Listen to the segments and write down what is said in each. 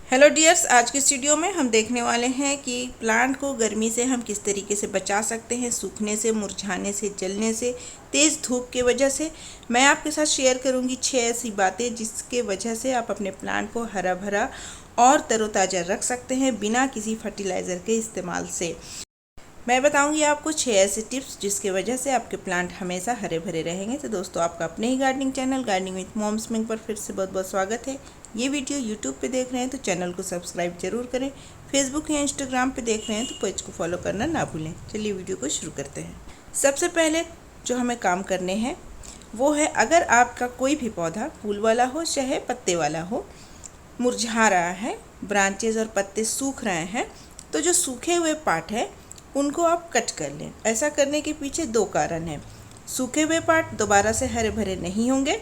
Hello dears, आज के इस वीडियो में हम देखने वाले हैं कि प्लांट को गर्मी से हम किस तरीके से बचा सकते हैं, सूखने से, मुरझाने से, जलने से, तेज़ धूप के वजह से। मैं आपके साथ शेयर करूंगी 6 ऐसी बातें जिसके वजह से आप अपने प्लांट को हरा भरा और तरोताज़ा रख सकते हैं बिना किसी फर्टिलाइज़र के इस्तेमाल से। मैं बताऊंगी आपको 6 ऐसे टिप्स जिसकी वजह से आपके प्लांट हमेशा हरे भरे रहेंगे। तो दोस्तों, आपका अपने ही gardening channel gardening with moms मिंग पर फिर से बहुत बहुत स्वागत है। ये वीडियो यूट्यूब पे देख रहे हैं तो चैनल को सब्सक्राइब जरूर करें। फेसबुक या इंस्टाग्राम पे देख रहे हैं तो पेज को फॉलो करना ना भूलें। चलिए वीडियो को शुरू करते हैं। सबसे पहले जो हमें काम करने हैं वो है, अगर आपका कोई भी पौधा फूल वाला हो चाहे पत्ते वाला हो, मुरझा रहा है, ब्रांचेज और पत्ते सूख रहे हैं, तो जो सूखे हुए पार्ट है उनको आप कट कर लें। ऐसा करने के पीछे 2 कारण हैं। सूखे हुए पार्ट दोबारा से हरे भरे नहीं होंगे।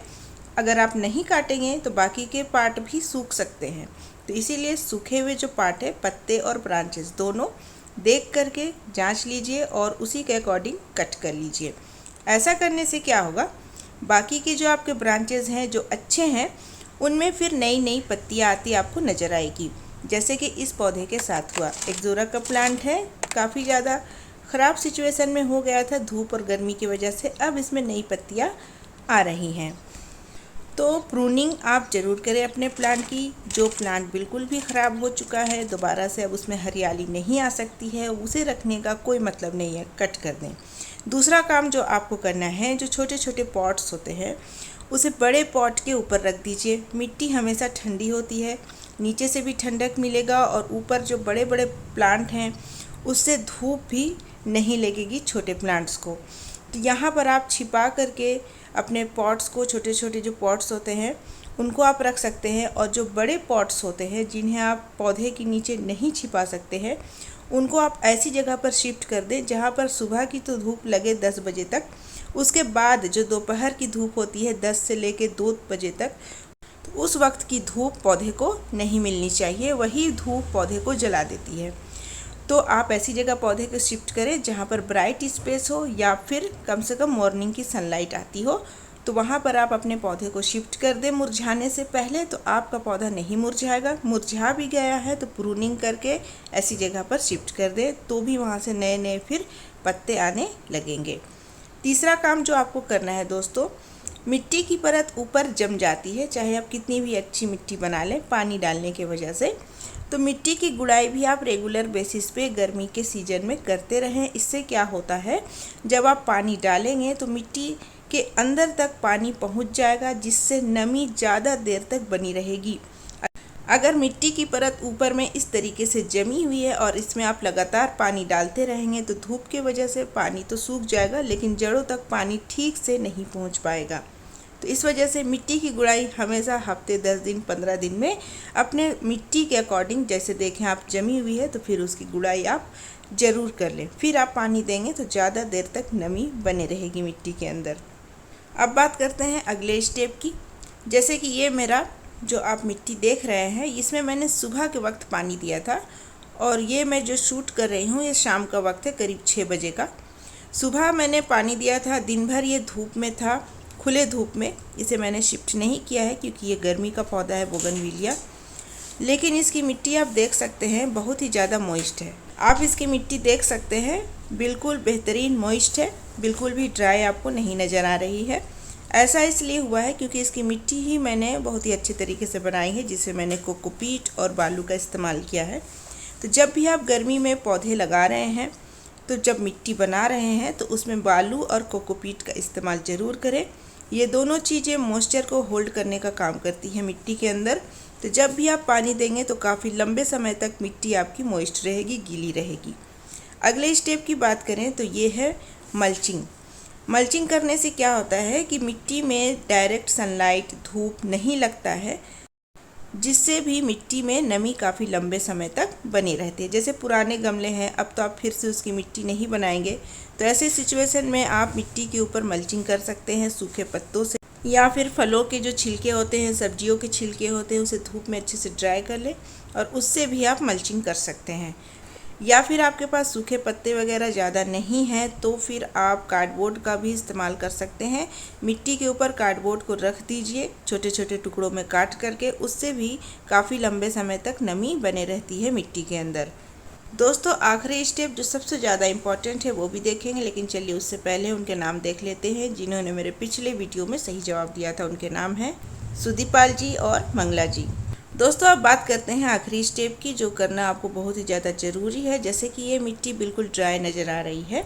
अगर आप नहीं काटेंगे तो बाकी के पार्ट भी सूख सकते हैं। तो इसीलिए सूखे हुए जो पार्ट है, पत्ते और ब्रांचेस दोनों देख करके जांच लीजिए और उसी के अकॉर्डिंग कट कर लीजिए। ऐसा करने से क्या होगा, बाकी के जो आपके ब्रांचेस हैं जो अच्छे हैं उनमें फिर नई नई पत्तियाँ आती आपको नज़र आएगी। जैसे कि इस पौधे के साथ हुआ। एक्जोरा का प्लांट है, काफ़ी ज़्यादा ख़राब सिचुएशन में हो गया था धूप और गर्मी की वजह से। अब इसमें नई पत्तियाँ आ रही हैं। तो प्रूनिंग आप ज़रूर करें अपने प्लांट की। जो प्लांट बिल्कुल भी ख़राब हो चुका है, दोबारा से अब उसमें हरियाली नहीं आ सकती है, उसे रखने का कोई मतलब नहीं है, कट कर दें। दूसरा काम जो आपको करना है, जो छोटे छोटे पॉट्स होते हैं उसे बड़े पॉट के ऊपर रख दीजिए। मिट्टी हमेशा ठंडी होती है, नीचे से भी ठंडक मिलेगा और ऊपर जो बड़े बड़े प्लांट हैं उससे धूप भी नहीं लगेगी छोटे प्लांट्स को। तो यहाँ पर आप छिपा करके अपने पॉट्स को, छोटे छोटे जो पॉट्स होते हैं उनको आप रख सकते हैं। और जो बड़े पॉट्स होते हैं जिन्हें आप पौधे के नीचे नहीं छिपा सकते हैं, उनको आप ऐसी जगह पर शिफ्ट कर दें जहाँ पर सुबह की तो धूप लगे 10 बजे तक, उसके बाद जो दोपहर की धूप होती है 10 से लेके 2 बजे तक, तो उस वक्त की धूप पौधे को नहीं मिलनी चाहिए, वही धूप पौधे को जला देती है। तो आप ऐसी जगह पौधे को शिफ्ट करें जहाँ पर ब्राइट स्पेस हो या फिर कम से कम मॉर्निंग की सनलाइट आती हो। तो वहाँ पर आप अपने पौधे को शिफ्ट कर दें मुरझाने से पहले, तो आपका पौधा नहीं मुरझाएगा। मुरझा भी गया है तो प्रूनिंग करके ऐसी जगह पर शिफ्ट कर दें, तो भी वहाँ से नए नए फिर पत्ते आने लगेंगे। तीसरा काम जो आपको करना है दोस्तों, मिट्टी की परत ऊपर जम जाती है, चाहे आप कितनी भी अच्छी मिट्टी बना लें पानी डालने की वजह से। तो मिट्टी की गुड़ाई भी आप रेगुलर बेसिस पे गर्मी के सीजन में करते रहें। इससे क्या होता है, जब आप पानी डालेंगे तो मिट्टी के अंदर तक पानी पहुंच जाएगा, जिससे नमी ज़्यादा देर तक बनी रहेगी। अगर मिट्टी की परत ऊपर में इस तरीके से जमी हुई है और इसमें आप लगातार पानी डालते रहेंगे तो धूप की वजह से पानी तो सूख जाएगा, लेकिन जड़ों तक पानी ठीक से नहीं पहुंच पाएगा। तो इस वजह से मिट्टी की गुड़ाई हमेशा हफ्ते 10 दिन 15 दिन में अपने मिट्टी के अकॉर्डिंग, जैसे देखें आप जमी हुई है तो फिर उसकी गुड़ाई आप ज़रूर कर लें। फिर आप पानी देंगे तो ज़्यादा देर तक नमी बने रहेगी मिट्टी के अंदर। अब बात करते हैं अगले स्टेप की। जैसे कि ये मेरा जो आप मिट्टी देख रहे हैं, इसमें मैंने सुबह के वक्त पानी दिया था और ये मैं जो शूट कर रही हूँ ये शाम का वक्त है, करीब 6 बजे का। सुबह मैंने पानी दिया था, दिन भर ये धूप में था, खुले धूप में। इसे मैंने शिफ्ट नहीं किया है क्योंकि ये गर्मी का पौधा है, बोगनविलिया। लेकिन इसकी मिट्टी आप देख सकते हैं बहुत ही ज़्यादा मॉइस्ट है। आप इसकी मिट्टी देख सकते हैं, बिल्कुल बेहतरीन मॉइस्ट है, बिल्कुल भी ड्राई आपको नहीं नज़र आ रही है। ऐसा इसलिए हुआ है क्योंकि इसकी मिट्टी ही मैंने बहुत ही अच्छे तरीके से बनाई है, जिससे मैंने कोकोपीट और बालू का इस्तेमाल किया है। तो जब भी आप गर्मी में पौधे लगा रहे हैं, तो जब मिट्टी बना रहे हैं तो उसमें बालू और कोकोपीट का इस्तेमाल ज़रूर करें। ये दोनों चीज़ें मॉइस्चर को होल्ड करने का काम करती हैं मिट्टी के अंदर। तो जब भी आप पानी देंगे तो काफ़ी लंबे समय तक मिट्टी आपकी मॉइस्ट रहेगी, गीली रहेगी। अगले स्टेप की बात करें तो ये है मल्चिंग। मल्चिंग करने से क्या होता है कि मिट्टी में डायरेक्ट सनलाइट, धूप नहीं लगता है, जिससे भी मिट्टी में नमी काफ़ी लंबे समय तक बनी रहती है। जैसे पुराने गमले हैं, अब तो आप फिर से उसकी मिट्टी नहीं बनाएंगे, तो ऐसे सिचुएशन में आप मिट्टी के ऊपर मल्चिंग कर सकते हैं सूखे पत्तों से, या फिर फलों के जो छिलके होते हैं, सब्जियों के छिलके होते हैं, उसे धूप में अच्छे से ड्राई कर लें और उससे भी आप मल्चिंग कर सकते हैं। या फिर आपके पास सूखे पत्ते वगैरह ज़्यादा नहीं हैं तो फिर आप कार्डबोर्ड का भी इस्तेमाल कर सकते हैं। मिट्टी के ऊपर कार्डबोर्ड को रख दीजिए छोटे छोटे टुकड़ों में काट करके, उससे भी काफ़ी लंबे समय तक नमी बने रहती है मिट्टी के अंदर। दोस्तों आखिरी स्टेप जो सबसे ज़्यादा इम्पॉर्टेंट है वो भी देखेंगे, लेकिन चलिए उससे पहले उनके नाम देख लेते हैं जिन्होंने मेरे पिछले वीडियो में सही जवाब दिया था। उनके नाम हैं सुदीपाल जी और मंगला जी। दोस्तों अब बात करते हैं आखिरी स्टेप की, जो करना आपको बहुत ही ज़्यादा ज़रूरी है। जैसे कि ये मिट्टी बिल्कुल ड्राई नज़र आ रही है,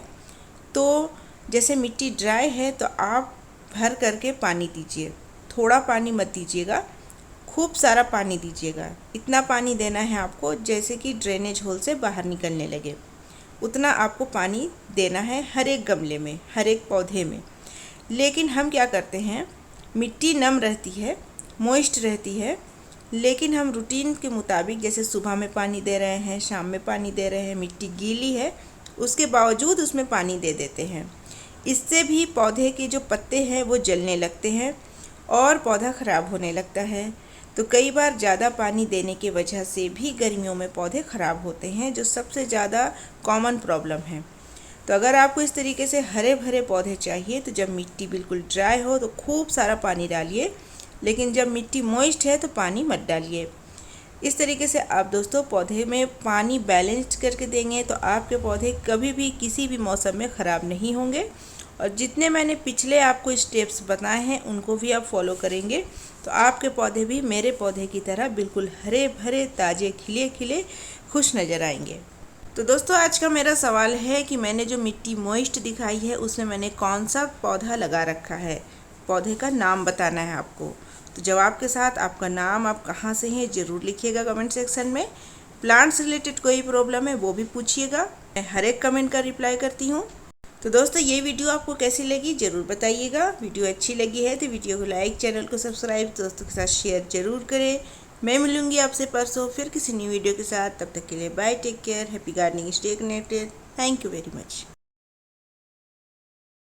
तो जैसे मिट्टी ड्राई है तो आप भर करके पानी दीजिए। थोड़ा पानी मत दीजिएगा, खूब सारा पानी दीजिएगा। इतना पानी देना है आपको जैसे कि ड्रेनेज होल से बाहर निकलने लगे, उतना आपको पानी देना है हर एक गमले में, हर एक पौधे में। लेकिन हम क्या करते हैं, मिट्टी नम रहती है, मॉइस्ट रहती है, लेकिन हम रूटीन के मुताबिक जैसे सुबह में पानी दे रहे हैं, शाम में पानी दे रहे हैं, मिट्टी गीली है उसके बावजूद उसमें पानी दे देते हैं। इससे भी पौधे के जो पत्ते हैं वो जलने लगते हैं और पौधा ख़राब होने लगता है। तो कई बार ज़्यादा पानी देने की वजह से भी गर्मियों में पौधे ख़राब होते हैं, जो सबसे ज़्यादा कॉमन प्रॉब्लम है। तो अगर आपको इस तरीके से हरे भरे पौधे चाहिए तो जब मिट्टी बिल्कुल ड्राई हो तो खूब सारा पानी डालिए, लेकिन जब मिट्टी मॉइस्ट है तो पानी मत डालिए। इस तरीके से आप दोस्तों पौधे में पानी बैलेंस करके देंगे तो आपके पौधे कभी भी किसी भी मौसम में ख़राब नहीं होंगे। और जितने मैंने पिछले आपको स्टेप्स बताए हैं उनको भी आप फॉलो करेंगे तो आपके पौधे भी मेरे पौधे की तरह बिल्कुल हरे भरे ताज़े खिले खिले खुश नज़र आएंगे। तो दोस्तों आज का मेरा सवाल है कि मैंने जो मिट्टी मॉइस्ट दिखाई है उसमें मैंने कौन सा पौधा लगा रखा है, पौधे का नाम बताना है आपको। तो जवाब के साथ आपका नाम, आप कहाँ से हैं ज़रूर लिखिएगा कमेंट सेक्शन में। प्लांट्स रिलेटेड कोई प्रॉब्लम है वो भी पूछिएगा, मैं हर एक कमेंट का रिप्लाई करती हूँ। तो दोस्तों ये वीडियो आपको कैसी लगी ज़रूर बताइएगा। वीडियो अच्छी लगी है तो वीडियो को लाइक, चैनल को सब्सक्राइब, दोस्तों के साथ शेयर ज़रूर करें। मैं मिलूँगी आपसे परसों फिर किसी न्यू वीडियो के साथ। तब तक के लिए bye, take care, happy gardening, stay connected. Thank you very much.